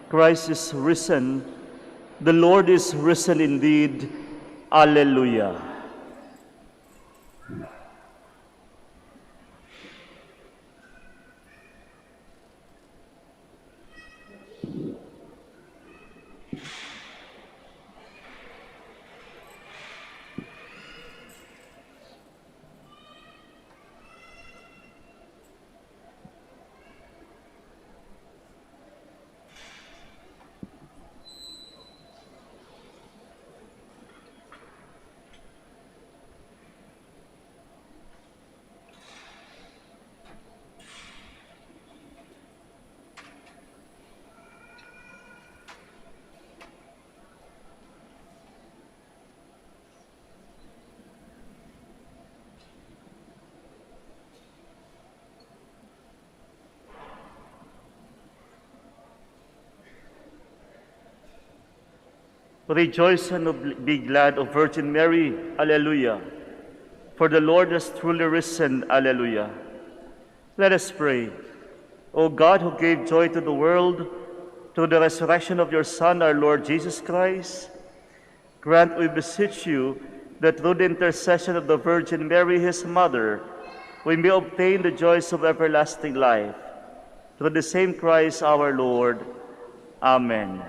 Christ is risen. The Lord is risen indeed. Alleluia. Rejoice and be glad, O Virgin Mary. Alleluia. For the Lord has truly risen. Alleluia. Let us pray. O God, who gave joy to the world through the resurrection of your Son, our Lord Jesus Christ, grant, we beseech you, that through the intercession of the Virgin Mary, his mother, we may obtain the joys of everlasting life. Through the same Christ our Lord. Amen.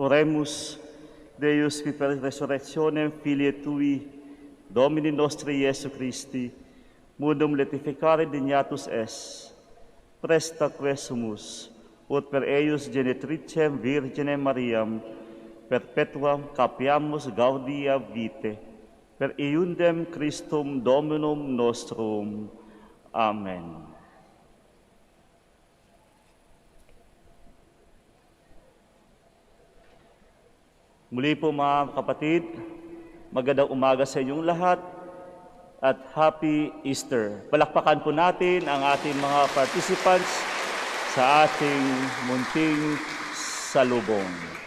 Oremus, Deus qui per resurrectionem Filii Tui, Domini nostri Iesu Christi, mundum letificare dignatus es, presta quesumus, ut per eius genitricem Virginem Mariam, perpetuam capiamus gaudia vitae, per iundem Christum Dominum nostrum. Amen. Muli po mga kapatid, magandang umaga sa inyong lahat at Happy Easter. Palakpakan po natin ang ating mga participants sa ating munting salubong.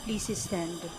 Please stand.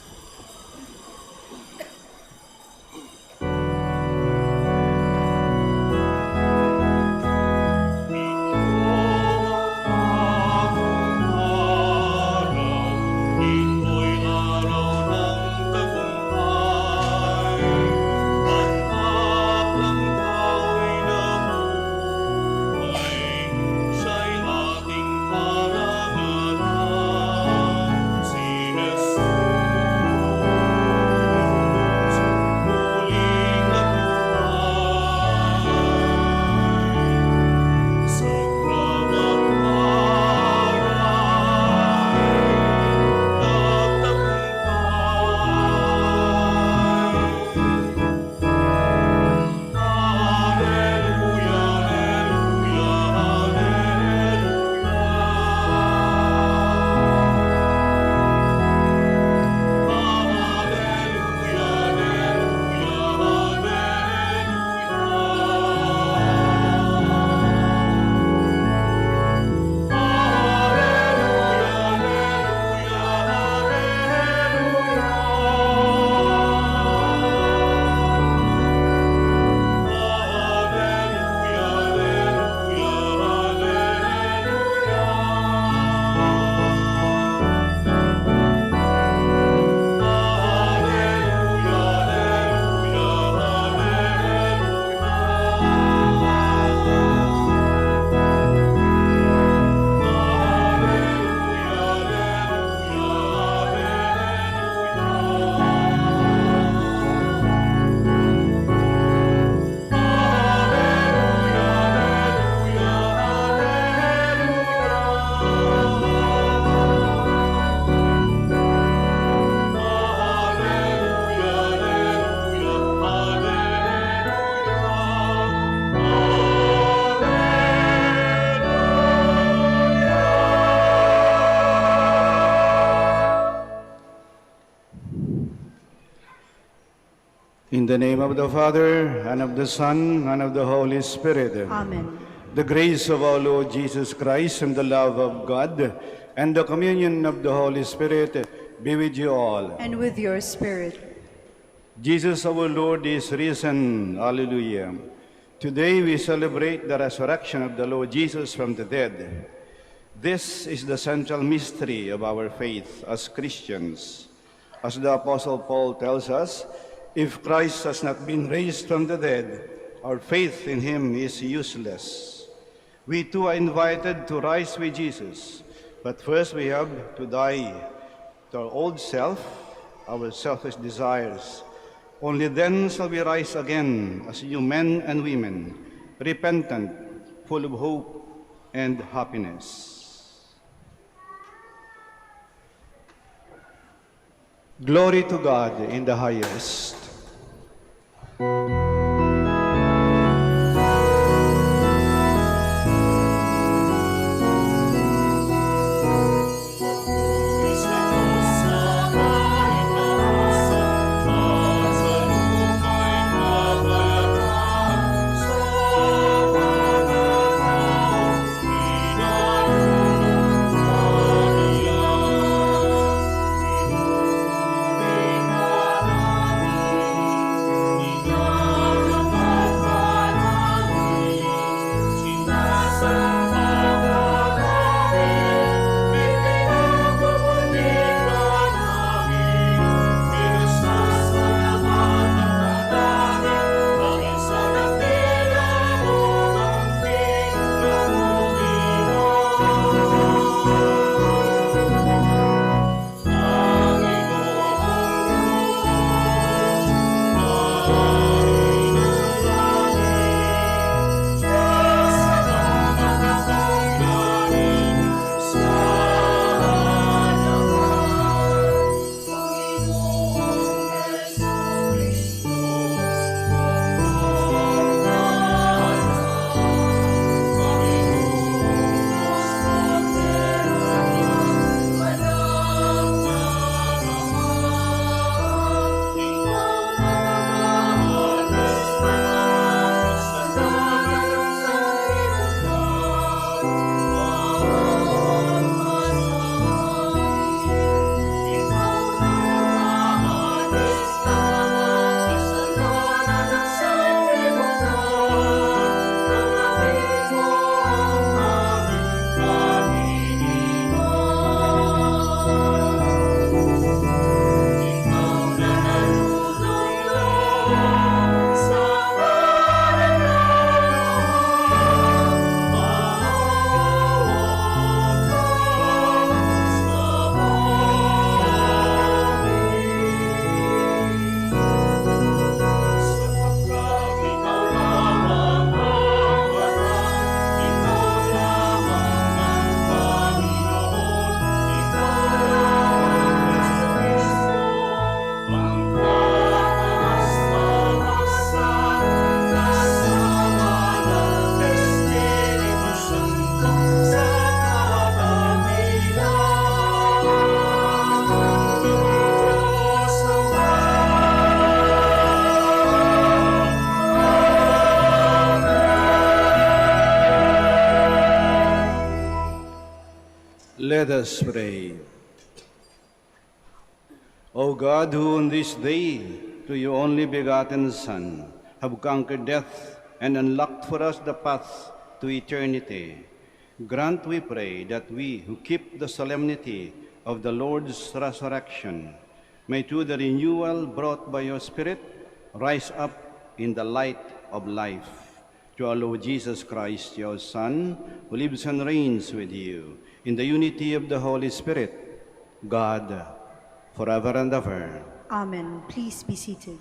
In the name of the Father, and of the Son, and of the Holy Spirit. Amen. The grace of our Lord Jesus Christ, and the love of God, and the communion of the Holy Spirit be with you all. And with your spirit. Jesus our Lord is risen. Hallelujah. Today we celebrate the resurrection of the Lord Jesus from the dead. This is the central mystery of our faith as Christians. As the Apostle Paul tells us, if Christ has not been raised from the dead, our faith in him is useless. We too are invited to rise with Jesus, but first we have to die to our old self, our selfish desires. Only then shall we rise again as new men and women, repentant, full of hope and happiness. Glory to God in the highest. Let us pray. O God, who on this day, to your only begotten Son, have conquered death and unlocked for us the path to eternity, grant, we pray, that we who keep the solemnity of the Lord's resurrection may, through the renewal brought by your Spirit, rise up in the light of life. Through our Lord Jesus Christ, your Son, who lives and reigns with you, in the unity of the Holy Spirit, God, forever and ever. Amen. Please be seated.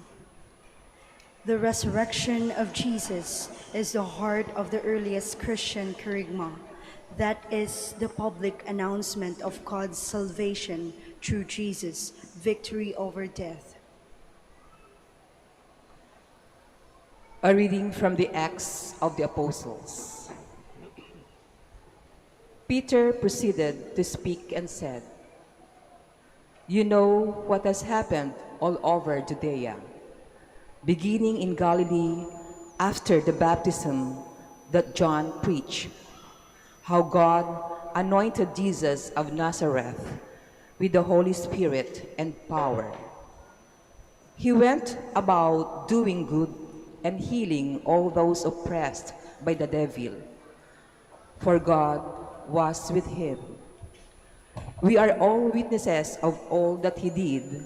The resurrection of Jesus is the heart of the earliest Christian kerygma. That is the public announcement of God's salvation through Jesus' victory over death. A reading from the Acts of the Apostles. Peter proceeded to speak and said, "You know what has happened all over Judea, beginning in Galilee after the baptism that John preached, how God anointed Jesus of Nazareth with the Holy Spirit and power. He went about doing good and healing all those oppressed by the devil, for God was with him. We are all witnesses of all that he did,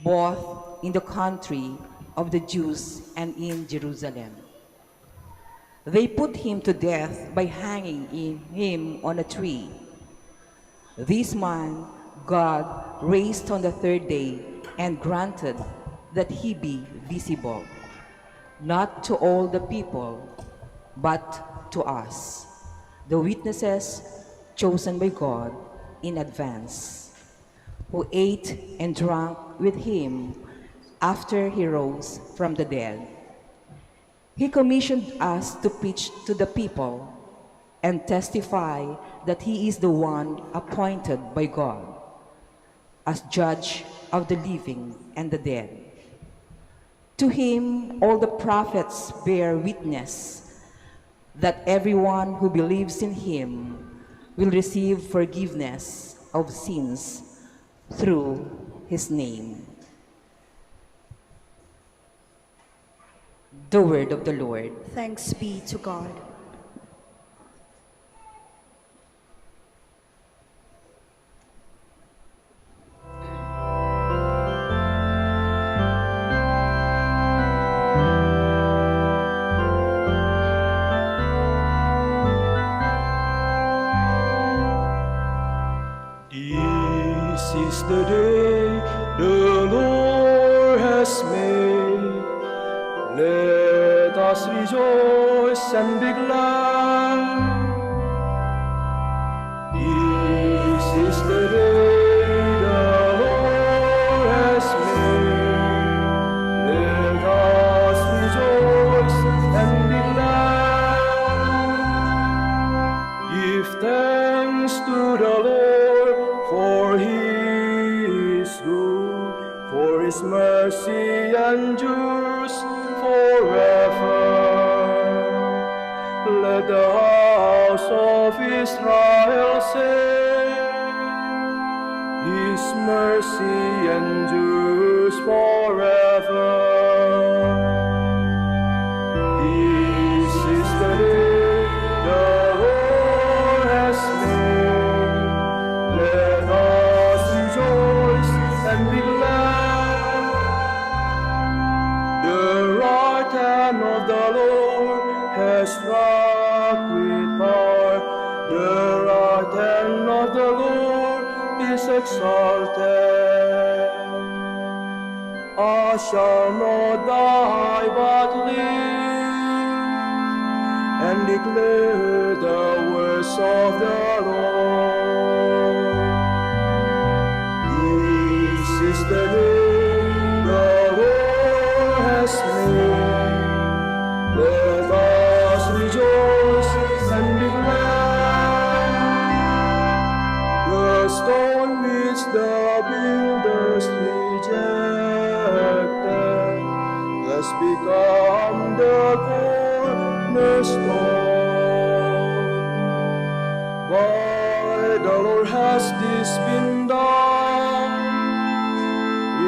both in the country of the Jews and in Jerusalem. They put him to death by hanging him on a tree. This man God raised on the third day and granted that he be visible, not to all the people, but to us, the witnesses chosen by God in advance, who ate and drank with him after he rose from the dead. He commissioned us to preach to the people and testify that he is the one appointed by God as judge of the living and the dead. To him all the prophets bear witness that everyone who believes in him will receive forgiveness of sins through his name." The word of the Lord. Thanks be to God. This is the day the Lord has made. Let us rejoice and be glad. This is the day the Lord has made. Let us rejoice and be glad. Give thanks to the Lord, for he is good, for his mercy endures forever. Let the house of Israel say, his mercy endures forever. This is the day the Lord has made. Let us rejoice and be glad. The right hand of the Lord has struck with power. The right hand of the Lord is exalted. I shall not die but live and declare the words of the Lord. This is the day the Lord has made. Let us rejoice and be glad. The stone which the builders rejected has become the cornerstone. By with the Lord has this been done.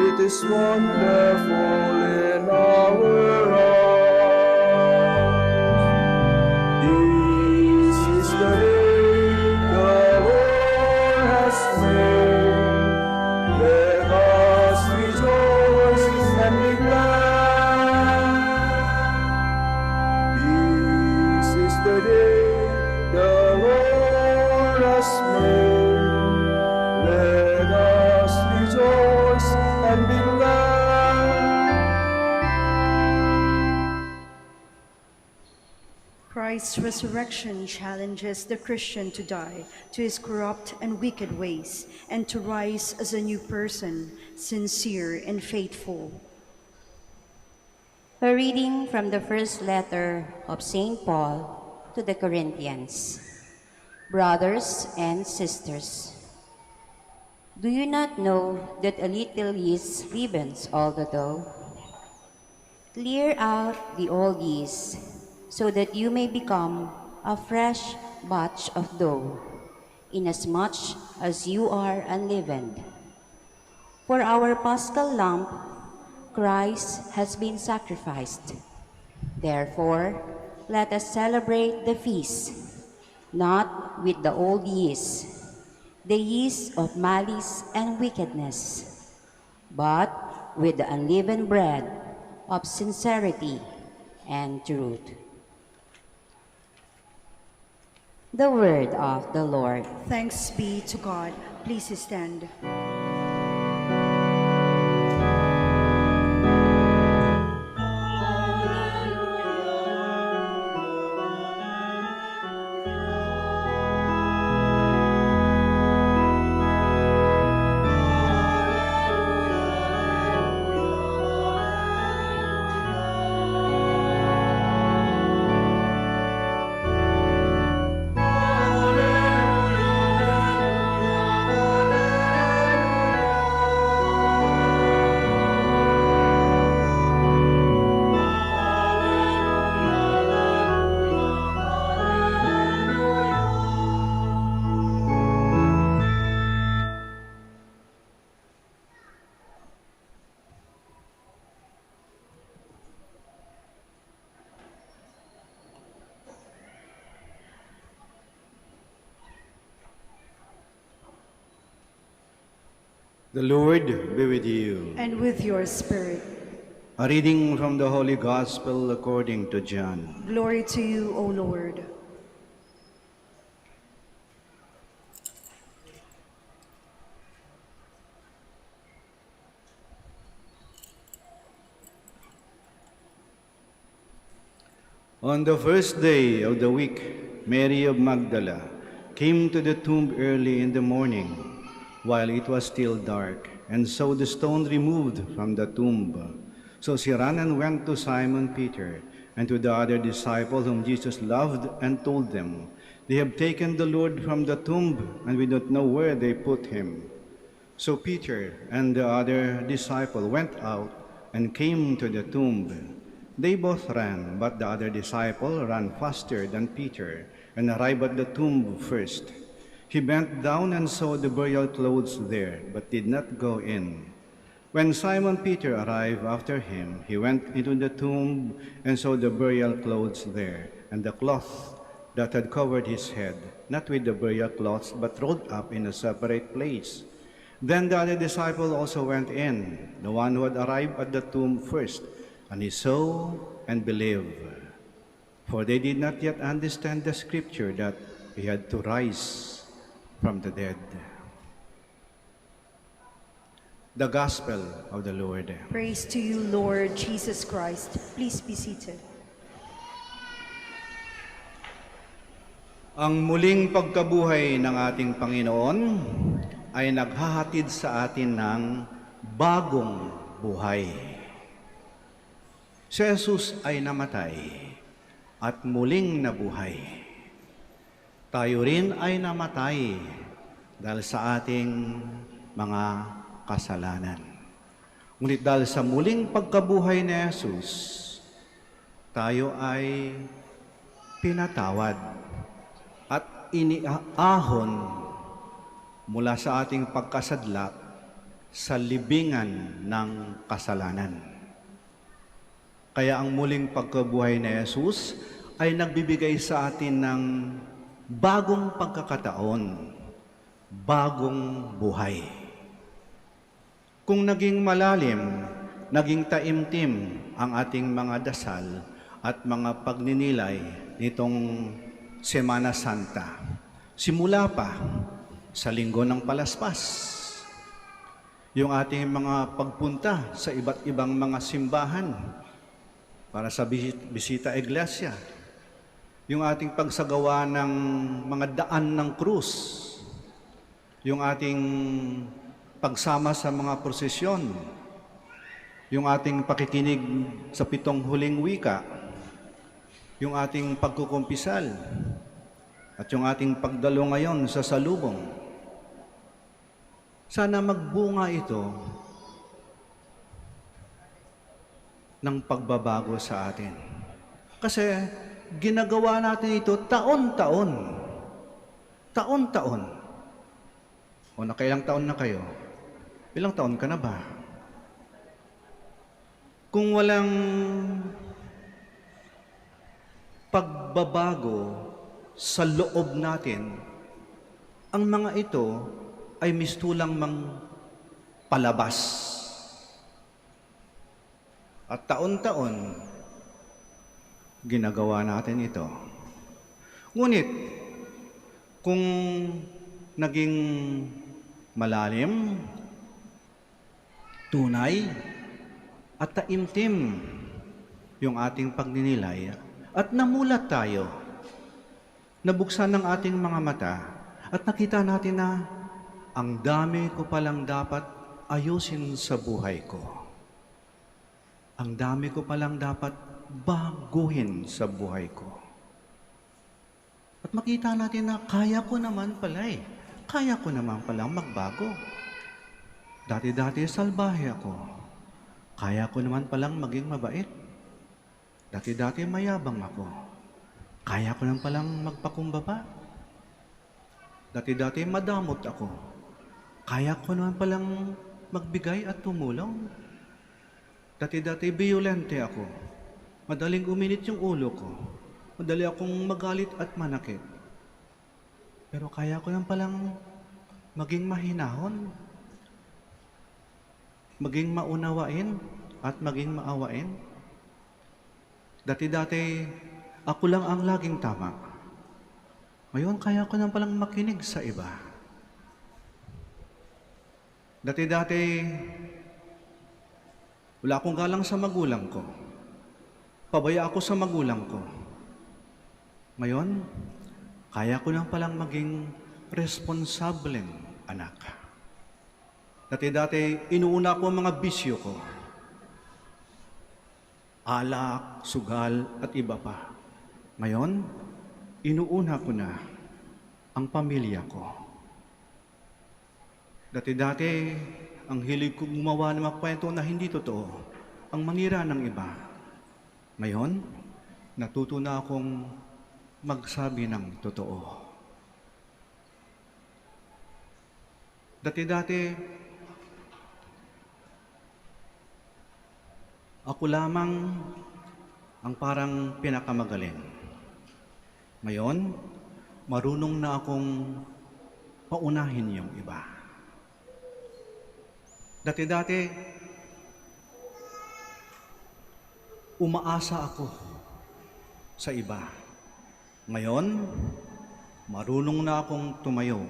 It is wonderful in our eyes. This is the day the Lord has made. Let us rejoice and be glad. This is the day the Lord has made. Let us rejoice and be glad. Christ's resurrection challenges the Christian to die to his corrupt and wicked ways and to rise as a new person, sincere and faithful. A reading from the first letter of St. Paul to the Corinthians. Brothers and sisters, do you not know that a little yeast leavens all the dough? Clear out the old yeast, so that you may become a fresh batch of dough, inasmuch as you are unleavened. For our paschal lamb, Christ has been sacrificed. Therefore, let us celebrate the feast, not with the old yeast, the yeast of malice and wickedness, but with the unleavened bread of sincerity and truth. The word of the Lord. Thanks be to God. Please stand. The Lord be with you. And with your spirit. A reading from the Holy Gospel according to John. Glory to you, O Lord. On the first day of the week, Mary of Magdala came to the tomb early in the morning, while it was still dark, and saw the stone removed from the tomb. So she ran and went to Simon Peter and to the other disciple whom Jesus loved, and told them, "They have taken the Lord from the tomb, and we don't know where they put him." So Peter and the other disciple went out and came to the tomb. They both ran, but the other disciple ran faster than Peter and arrived at the tomb first. He bent down and saw the burial clothes there, but did not go in. When Simon Peter arrived after him, he went into the tomb and saw the burial clothes there, and the cloth that had covered his head, not with the burial cloths, but rolled up in a separate place. Then the other disciple also went in, the one who had arrived at the tomb first, and he saw and believed. For they did not yet understand the scripture that he had to rise from the dead. The Gospel of the Lord. Praise to you, Lord Jesus Christ. Please be seated. Ang muling pagkabuhay ng ating Panginoon ay naghahatid sa atin ng bagong buhay. Si Jesus ay namatay at muling nabuhay. Tayo rin ay namatay dahil sa ating mga kasalanan. Ngunit dahil sa muling pagkabuhay ni Jesus, tayo ay pinatawad at iniahon mula sa ating pagkasadlak sa libingan ng kasalanan. Kaya ang muling pagkabuhay ni Jesus ay nagbibigay sa atin ng bagong pagkakataon, bagong buhay. Kung naging malalim, naging taimtim ang ating mga dasal at mga pagninilay nitong Semana Santa, simula pa sa Linggo ng Palaspas, yung ating mga pagpunta sa iba't ibang mga simbahan para sa bisita iglesia, yung ating pagsagawa ng mga daan ng krus, yung ating pagsama sa mga prosesyon, yung ating pakikinig sa 7 huling wika, yung ating pagkukumpisal, at yung ating pagdalo ngayon sa salubong. Sana magbunga ito ng pagbabago sa atin. Kasi ginagawa natin ito taon-taon. Taon-taon. O nakailang taon na kayo? Ilang taon ka na ba? Kung walang pagbabago sa loob natin, ang mga ito ay mistulang mang palabas. At taon-taon, ginagawa natin ito. Ngunit, kung naging malalim, tunay, at taimtim yung ating pagninilay, at namulat tayo, nabuksan ng ating mga mata, at nakita natin na ang dami ko palang dapat ayusin sa buhay ko. Ang dami ko palang dapat baguhin sa buhay ko. At makita natin na kaya ko naman pala Kaya ko naman palang magbago. Dati-dati salbahe ako. Kaya ko naman palang maging mabait. Dati-dati mayabang ako. Kaya ko naman palang magpakumbaba. Dati-dati madamot ako. Kaya ko naman palang magbigay at tumulong. Dati-dati violente ako. Madaling uminit yung ulo ko. Madali akong magalit at manakit. Pero kaya ko naman palang maging mahinahon. Maging maunawain at maging maawain. Dati-dati ako lang ang laging tama. Ngayon kaya ko naman palang makinig sa iba. Dati-dati, wala akong galang sa magulang ko. Pabaya ako sa magulang ko. Ngayon, kaya ko nang palang maging responsableng anak. Dati-dati, inuuna ko ang mga bisyo ko. Alak, sugal, at iba pa. Ngayon, inuuna ko na ang pamilya ko. Dati-dati, ang hilig ko gumawa ng mga kwento na hindi totoo, ang manira ng iba. Ngayon, natuto na akong magsabi ng totoo. Dati-dati, ako lamang ang parang pinakamagaling. Ngayon, marunong na akong paunahin yung iba. Dati-dati, umaasa ako sa iba. Ngayon, marunong na akong tumayo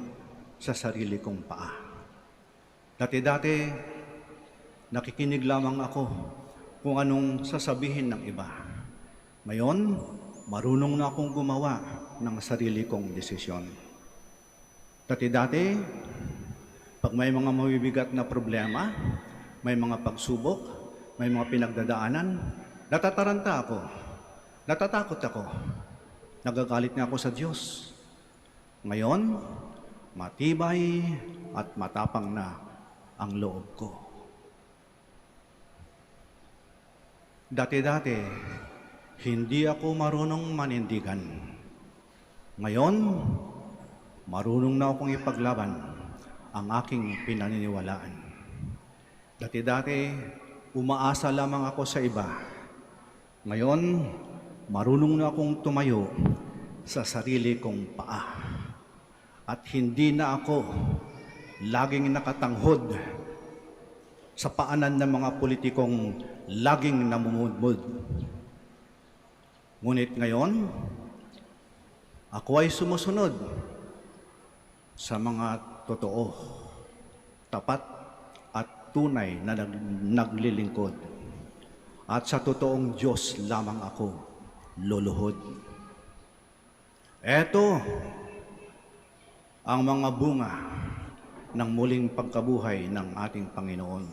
sa sarili kong paa. Dati-dati, nakikinig lamang ako kung anong sasabihin ng iba. Ngayon, marunong na akong gumawa ng sarili kong desisyon. Dati-dati, pag may mga mabibigat na problema, may mga pagsubok, may mga pinagdadaanan, natataranta ako, natatakot ako, nagagalit na ako sa Diyos. Ngayon, matibay at matapang na ang loob ko. Dati-dati, hindi ako marunong manindigan. Ngayon, marunong na akong ipaglaban ang aking pinaniniwalaan. Dati-dati, umaasa lamang ako sa iba. Ngayon, marunong na akong tumayo sa sarili kong paa. At hindi na ako laging nakatanghod sa paanan ng mga politikong laging namumudmud. Ngunit ngayon, ako ay sumusunod sa mga totoo, tapat at tunay na naglilingkod. At sa totoong Diyos lamang ako luluhod. Ito ang mga bunga ng muling pagkabuhay ng ating Panginoon,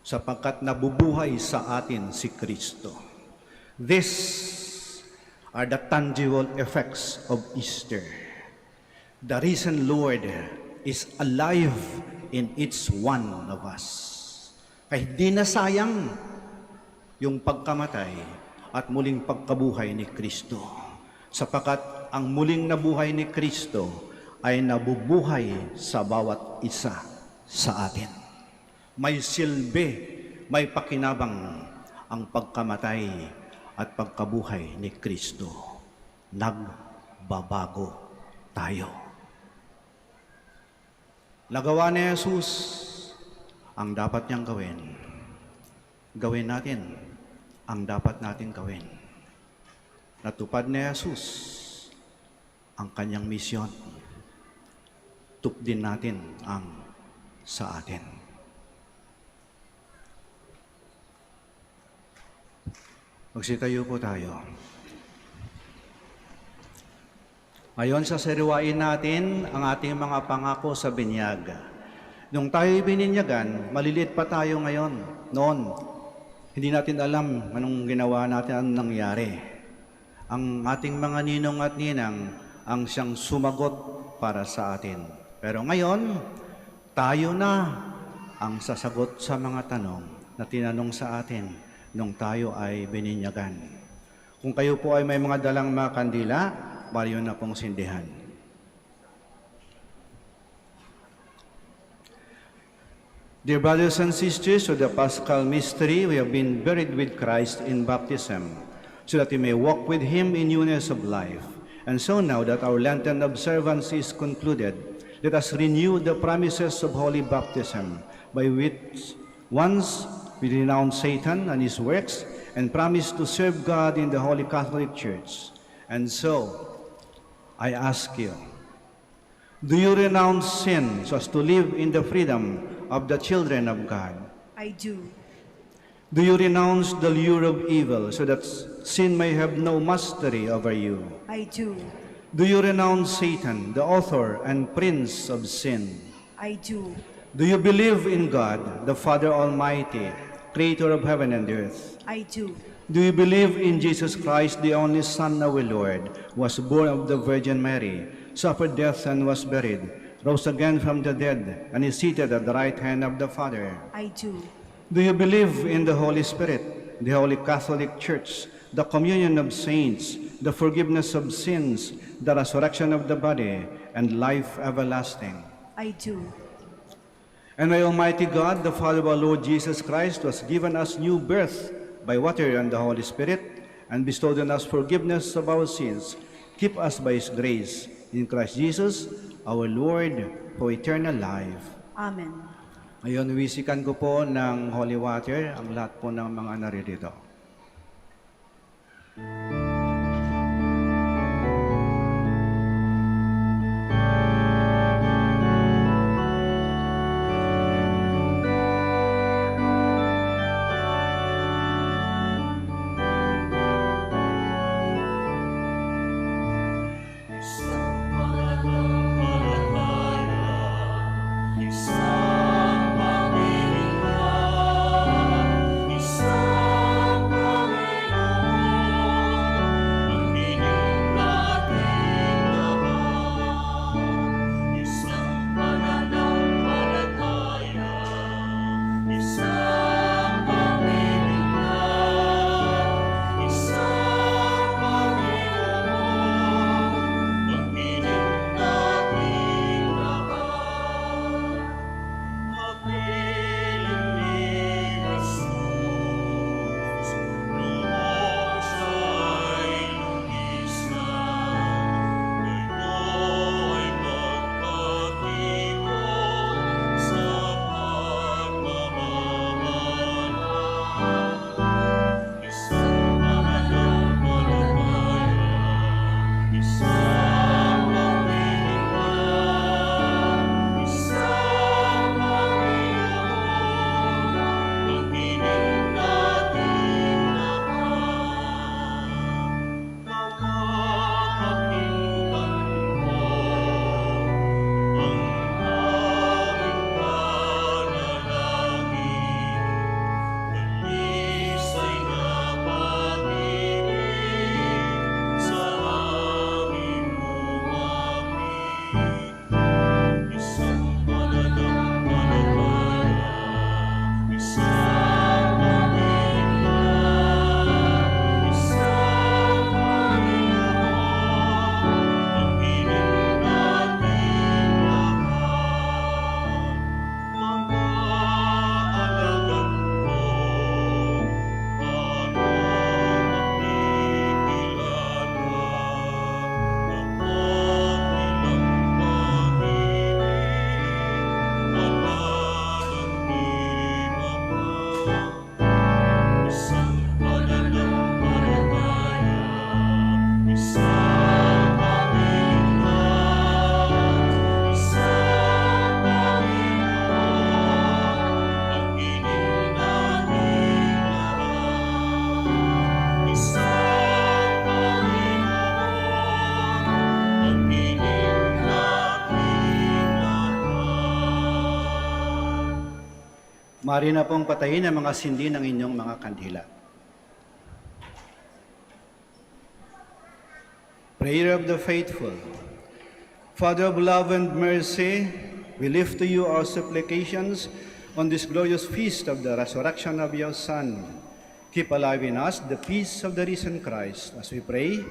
sapagkat nabubuhay sa atin si Kristo. These are the tangible effects of Easter. The risen Lord is alive in each one of us. Kaya di na sayang yung pagkamatay at muling pagkabuhay ni Kristo, sapagkat ang muling nabuhay ni Kristo ay nabubuhay sa bawat isa sa atin. May silbi, may pakinabang ang pagkamatay at pagkabuhay ni Kristo. Nagbabago tayo. Nagawa ni Jesus ang dapat niyang gawin. Gawin natin ang dapat natin gawin. Natupad ni Jesus ang kanyang misyon. Tupdin natin ang sa atin. Magsitayo po tayo. Ngayon, sasariwain natin ang ating mga pangako sa binyag. Nung tayo bininyagan, maliliit pa tayo ngayon. Noon, hindi natin alam anong ginawa natin, anong nangyari. Ang ating mga ninong at ninang ang siyang sumagot para sa atin. Pero ngayon, tayo na ang sasagot sa mga tanong na tinanong sa atin nung tayo ay bininyagan. Kung kayo po ay may mga dalang mga kandila, bariyo na pong sindihan. Dear brothers and sisters, of the Paschal Mystery, we have been buried with Christ in baptism, so that we may walk with Him in newness of life. And so now that our Lenten observance is concluded, let us renew the promises of holy baptism, by which once we renounce Satan and his works and promise to serve God in the Holy Catholic Church. And so, I ask you, do you renounce sin so as to live in the freedom of the children of God? I do. Do you renounce the lure of evil so that sin may have no mastery over you? I do. Do you renounce Satan, the author and prince of sin? I do. Do you believe in God, the Father Almighty, creator of heaven and earth? I do. Do you believe in Jesus Christ, the only Son of our Lord, who was born of the Virgin Mary, suffered death and was buried, rose again from the dead, and is seated at the right hand of the Father? I do. Do you believe in the Holy Spirit, the Holy Catholic Church, the communion of saints, the forgiveness of sins, the resurrection of the body, and life everlasting? I do. And my Almighty God, the Father of our Lord Jesus Christ, was given us new birth by water and the Holy Spirit, and bestowed on us forgiveness of our sins. Keep us by His grace, in Christ Jesus, our Lord, for eternal life. Amen. Ngayon, wisikan ko po ng holy water ang lahat po ng mga naririto. Maaari na pong patayin ang mga sindi ng inyong mga kandila. Prayer of the faithful. Father of love and mercy, we lift to you our supplications on this glorious feast of the resurrection of your Son. Keep alive in us the peace of the risen Christ. As we pray,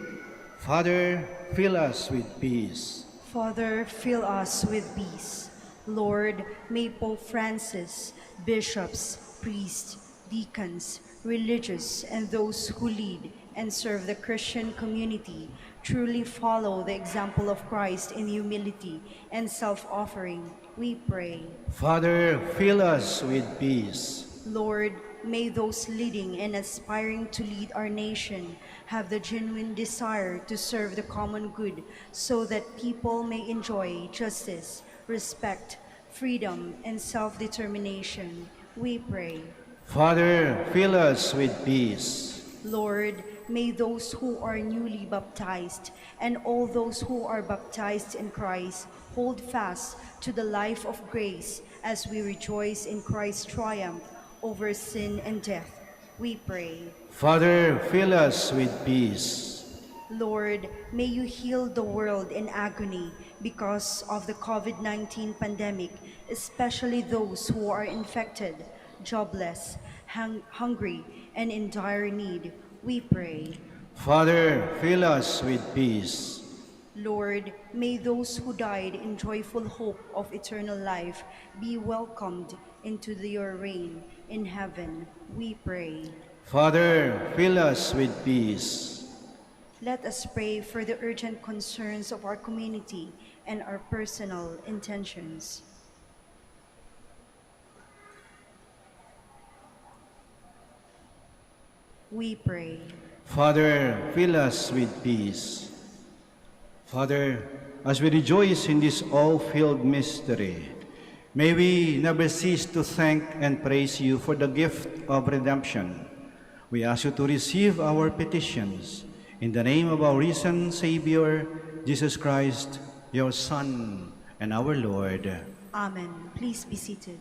Father, fill us with peace. Father, fill us with peace. Lord, may Pope Francis, bishops, priests, deacons, religious, and those who lead and serve the Christian community truly follow the example of Christ in humility and self-offering, we pray. Father, fill us with peace. Lord, may those leading and aspiring to lead our nation have the genuine desire to serve the common good so that people may enjoy justice, respect, freedom, and self-determination, we pray. Father, fill us with peace. Lord, may those who are newly baptized and all those who are baptized in Christ hold fast to the life of grace as we rejoice in Christ's triumph over sin and death, we pray. Father, fill us with peace. Lord, may you heal the world in agony because of the COVID-19 pandemic, especially those who are infected, jobless, hungry, and in dire need, we pray. Father, fill us with peace. Lord, may those who died in joyful hope of eternal life be welcomed into your reign in heaven, we pray. Father, fill us with peace. Let us pray for the urgent concerns of our community and our personal intentions. We pray. Father, fill us with peace. Father, as we rejoice in this all-filled mystery, may we never cease to thank and praise you for the gift of redemption. We ask you to receive our petitions in the name of our risen Savior, Jesus Christ, your Son and our Lord. Amen. Please be seated.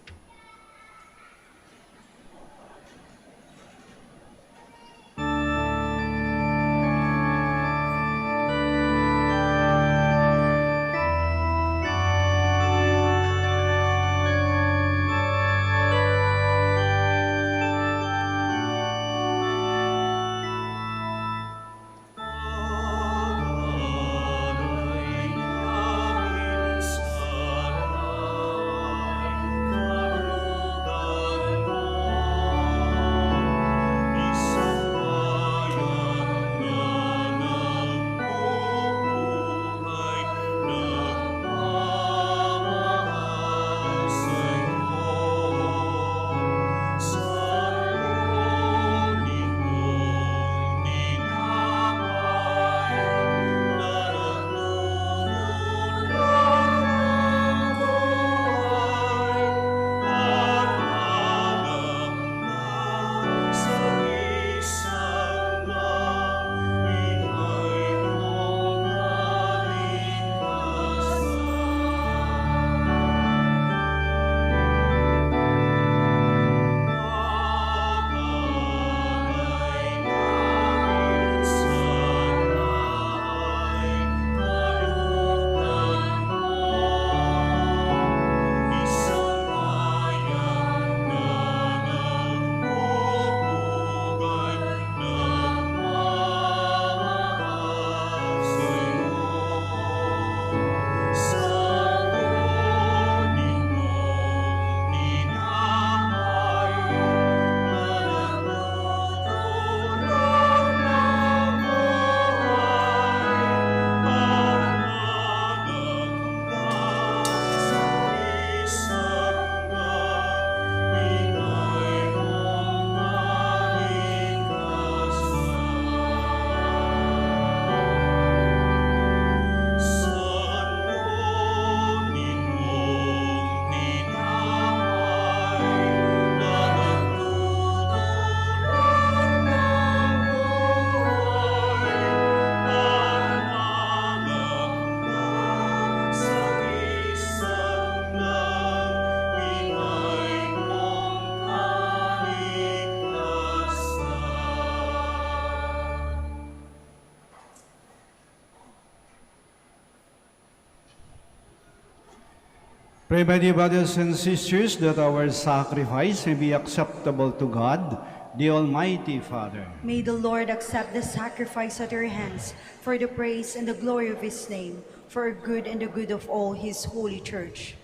Pray, my dear brothers and sisters, that our sacrifice may be acceptable to God, the Almighty Father. May the Lord accept the sacrifice at your hands for the praise and the glory of his name, for our good and the good of all his holy church.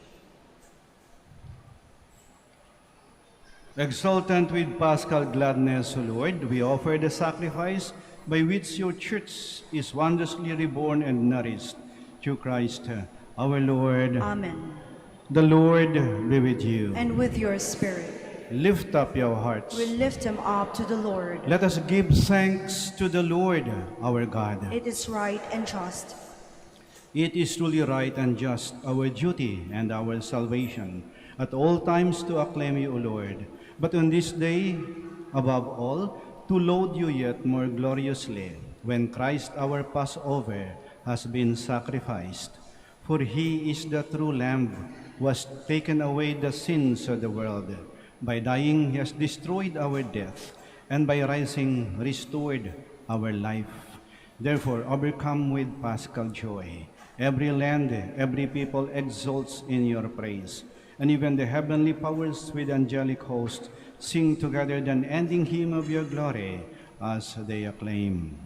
Exultant with paschal gladness, O Lord, we offer the sacrifice by which your church is wondrously reborn and nourished through Christ our Lord. Amen. The Lord be with you. And with your spirit. Lift up your hearts. We lift them up to the Lord. Let us give thanks to the Lord our God. It is right and just. It is truly right and just, our duty and our salvation, at all times to acclaim you, O Lord, but on this day, above all, to laud you yet more gloriously, when Christ our Passover has been sacrificed. For he is the true Lamb, who has taken away the sins of the world. By dying, he has destroyed our death, and by rising, restored our life. Therefore, overcome with paschal joy, every land, every people exults in your praise, and even the heavenly powers with angelic host sing together the unending hymn of your glory as they acclaim.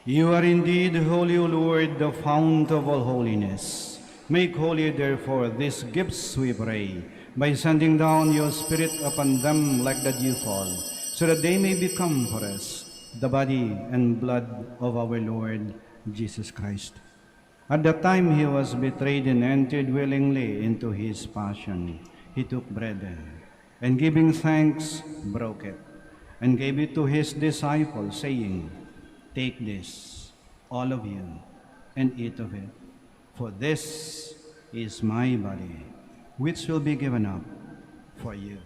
You are indeed holy, O Lord, the fount of all holiness. Make holy, therefore, these gifts, we pray, by sending down your Spirit upon them like the dewfall, so that they may become for us the body and blood of our Lord Jesus Christ. At the time he was betrayed and entered willingly into his passion, he took bread, and giving thanks, broke it, and gave it to his disciples, saying, "Take this, all of you, and eat of it, for this is my body, which will be given up for you."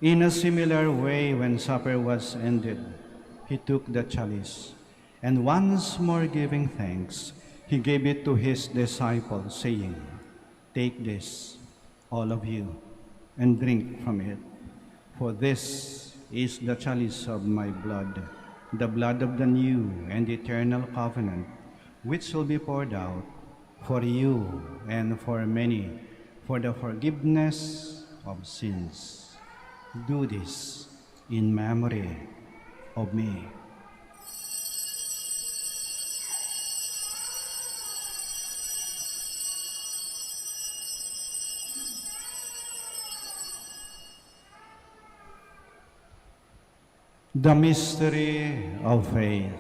In a similar way, when supper was ended, he took the chalice, and once more giving thanks, he gave it to his disciples, saying, "Take this, all of you, and drink from it, for this is the chalice of my blood, the blood of the new and eternal covenant, which will be poured out for you and for many for the forgiveness of sins. Do this in memory of me." The mystery of faith.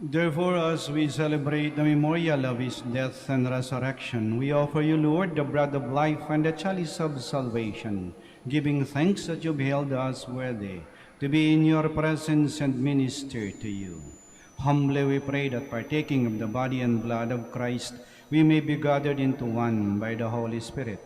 Therefore, as we celebrate the memorial of his death and resurrection, we offer you, Lord, the bread of life and the chalice of salvation, giving thanks that you beheld us worthy to be in your presence and minister to you. Humbly we pray that partaking of the body and blood of Christ, we may be gathered into one by the Holy Spirit.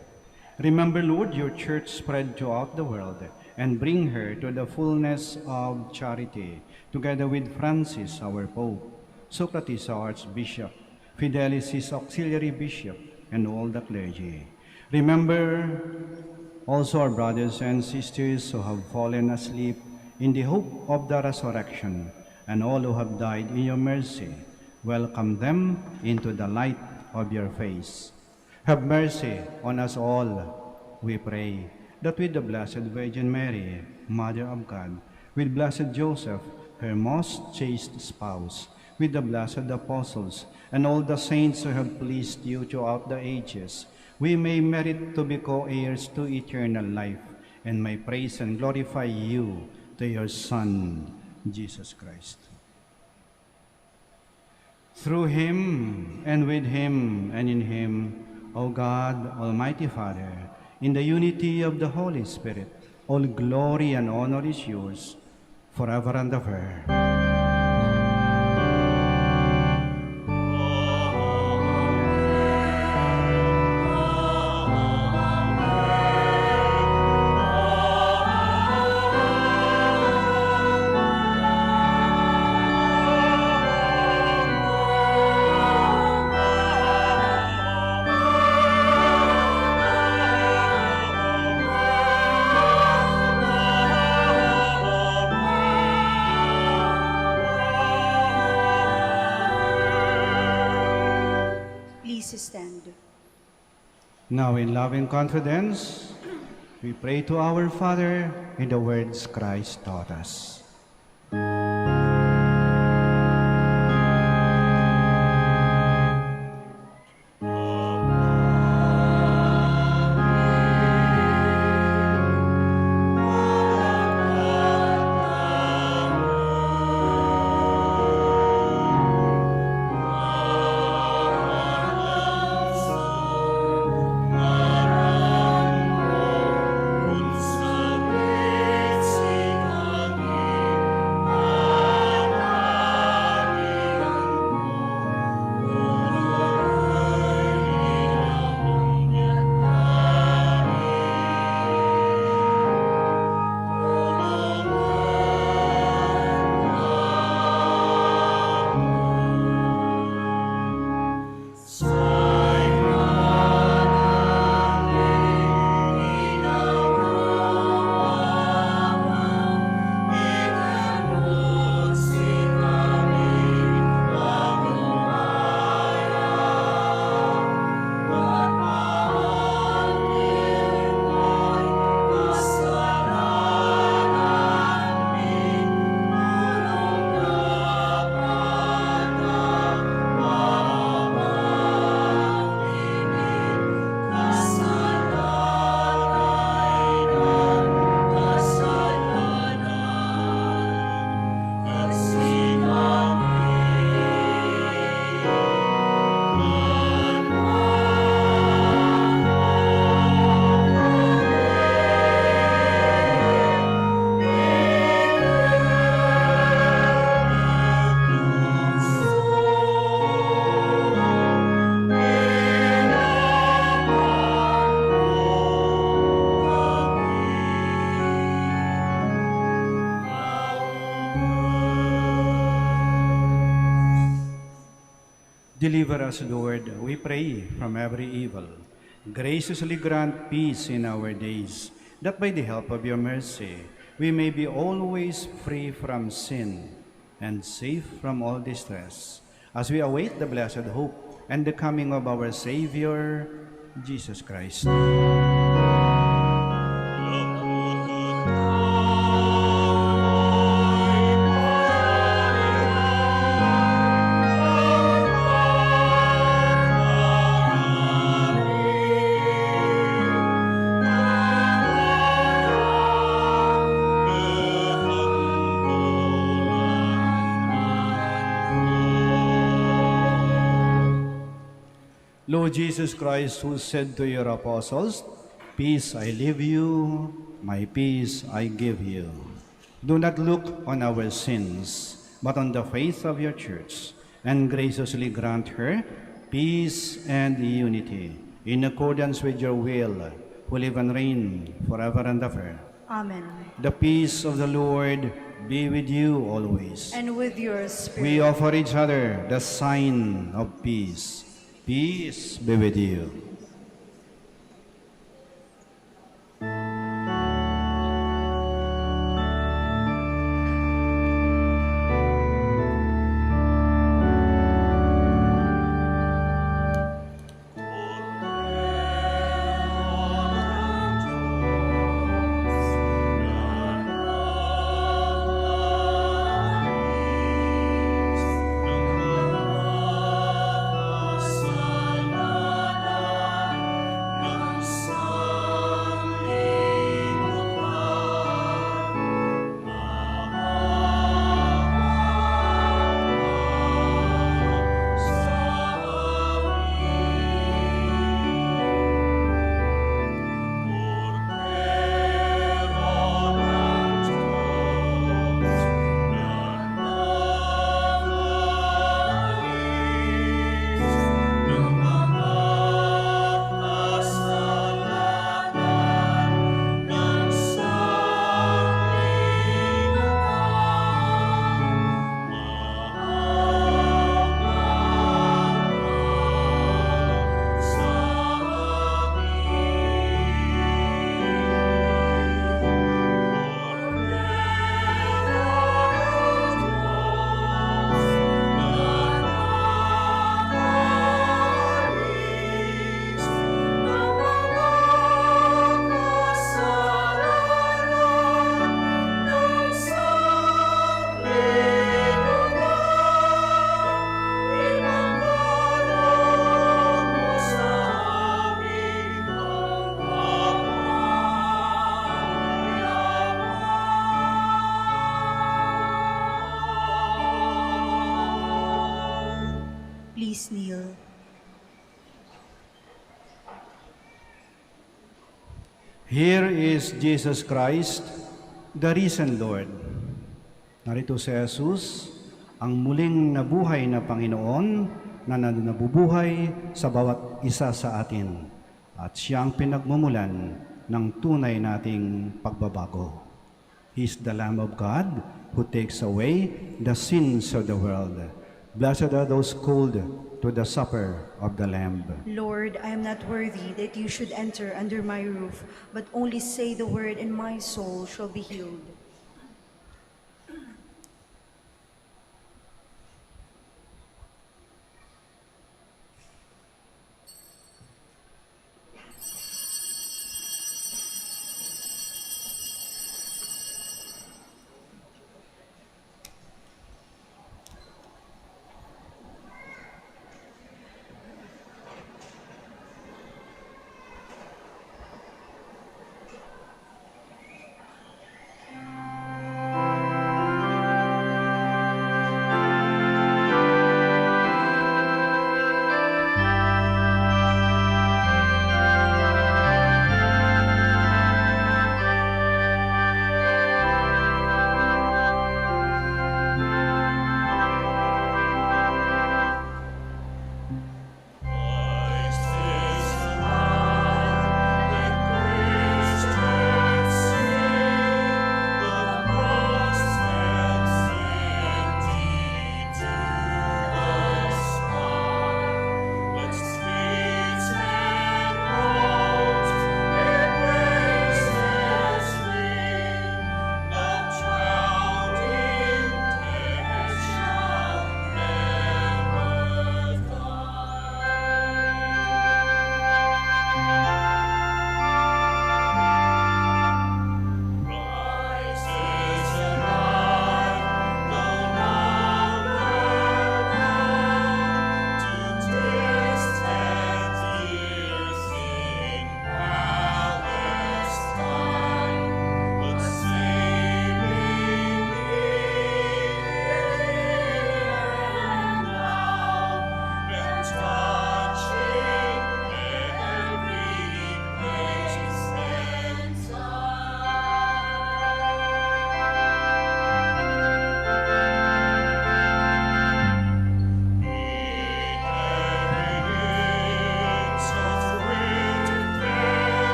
Remember, Lord, your church spread throughout the world, and bring her to the fullness of charity, together with Francis, our Pope, Socrates, our Archbishop, Fidelis, his auxiliary bishop, and all the clergy. Remember also our brothers and sisters who have fallen asleep in the hope of the resurrection, and all who have died in your mercy. Welcome them into the light of your face. Have mercy on us all, we pray, that with the Blessed Virgin Mary, Mother of God, with Blessed Joseph, her most chaste spouse, with the blessed apostles, and all the saints who have pleased you throughout the ages, we may merit to be co-heirs to eternal life, and may praise and glorify you to your Son, Jesus Christ. Through him, and with him, and in him, O God, Almighty Father, in the unity of the Holy Spirit, all glory and honor is yours, forever and ever. Stand. Now in loving confidence, we pray to our Father in the words Christ taught us. Deliver us, Lord, we pray, from every evil. Graciously grant peace in our days, that by the help of your mercy, we may be always free from sin and safe from all distress, as we await the blessed hope and the coming of our Savior, Jesus Christ. Lord Jesus Christ, who said to your apostles, "Peace I leave you, my peace I give you. Do not look on our sins, but on the faith of your church, and graciously grant her peace and unity, in accordance with your will, who live and reign forever and ever. Amen. The peace of the Lord be with you always. And with your spirit. We offer each other the sign of peace. Peace be with you. Please kneel. Here is Jesus Christ, the risen Lord. Narito si Jesus, ang muling nabuhay na Panginoon na nabubuhay sa bawat isa sa atin. At siya ang pinagmumulan ng tunay nating pagbabago. He is the Lamb of God who takes away the sins of the world. Blessed are those called to the supper of the Lamb. Lord, I am not worthy that you should enter under my roof, but only say the word and my soul shall be healed.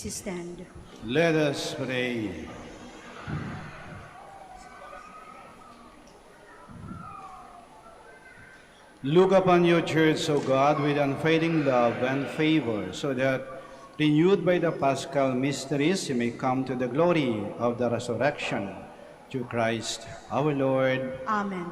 Please stand. Let us pray. Look upon your church, O God, with unfading love and favor, so that, renewed by the Paschal mysteries, you may come to the glory of the resurrection through Christ our Lord. Amen.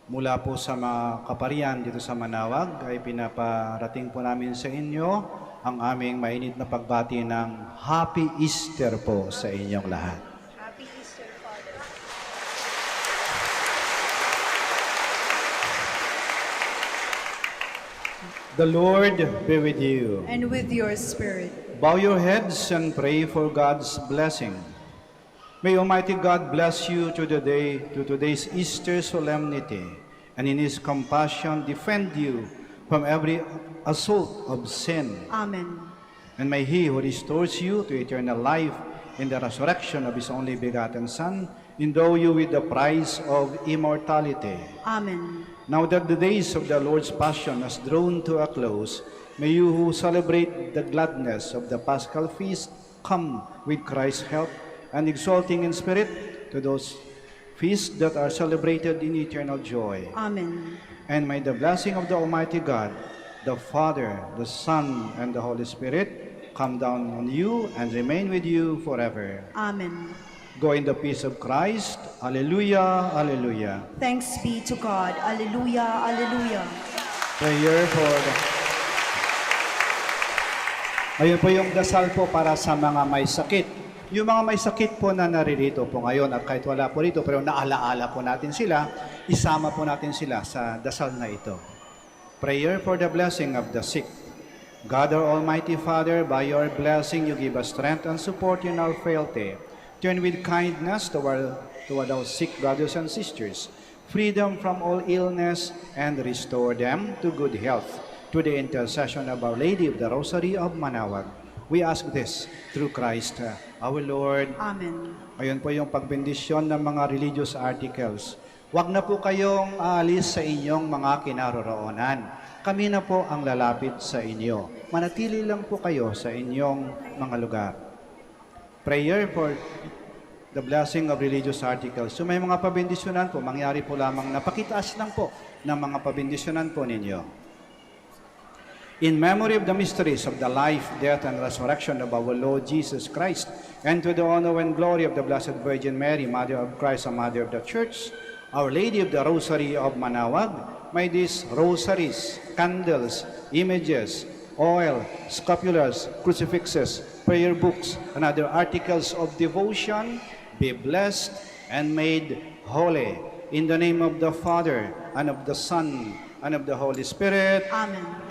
Mula po sa mga kaparian dito sa Manaoag, ay pinaparating po namin sa inyo ang aming mainit na pagbati ng Happy Easter po sa inyong lahat. Happy Easter, Father. The Lord be with you. And with your spirit. Bow your heads and pray for God's blessing. May Almighty God bless you to today's Easter solemnity, and in His compassion defend you from every assault of sin. Amen. And may He who restores you to eternal life in the resurrection of His only begotten Son endow you with the prize of immortality. Amen. Now that the days of the Lord's Passion has drawn to a close, may you who celebrate the gladness of the Paschal feast come with Christ's help and exulting in spirit to those feasts that are celebrated in eternal joy. Amen. And may the blessing of the Almighty God, the Father, the Son, and the Holy Spirit come down on you and remain with you forever. Amen. Go in the peace of Christ. Alleluia, alleluia. Thanks be to God. Alleluia, alleluia. Prayer for the... Ayun po yung dasal po para sa mga may sakit. Yung mga may sakit po na naririto po ngayon at kahit wala po rito pero naalaala po natin sila, isama po natin sila sa dasal na ito. Prayer for the blessing of the sick. God our Almighty Father, by your blessing you give us strength and support in our frailty. Turn with kindness toward our sick brothers and sisters, freedom from all illness, and restore them to good health. To the intercession of Our Lady of the Rosary of Manaoag, we ask this through Christ our Lord. Amen. Ayun po yung pagbendisyon ng mga religious articles. Huwag na po kayong aalis sa inyong mga kinaroroonan. Kami na po ang lalapit sa inyo. Manatili lang po kayo sa inyong mga lugar. Prayer for the blessing of religious articles. So may mga pabendisyonan po, mangyari po lamang na pakitaas lang po ng mga pabendisyonan po ninyo. In memory of the mysteries of the life, death, and resurrection of our Lord Jesus Christ, and to the honor and glory of the Blessed Virgin Mary, Mother of Christ and Mother of the Church, Our Lady of the Rosary of Manaoag, may these rosaries, candles, images, oil, scapulars, crucifixes, prayer books, and other articles of devotion be blessed and made holy. In the name of the Father, and of the Son, and of the Holy Spirit. Amen.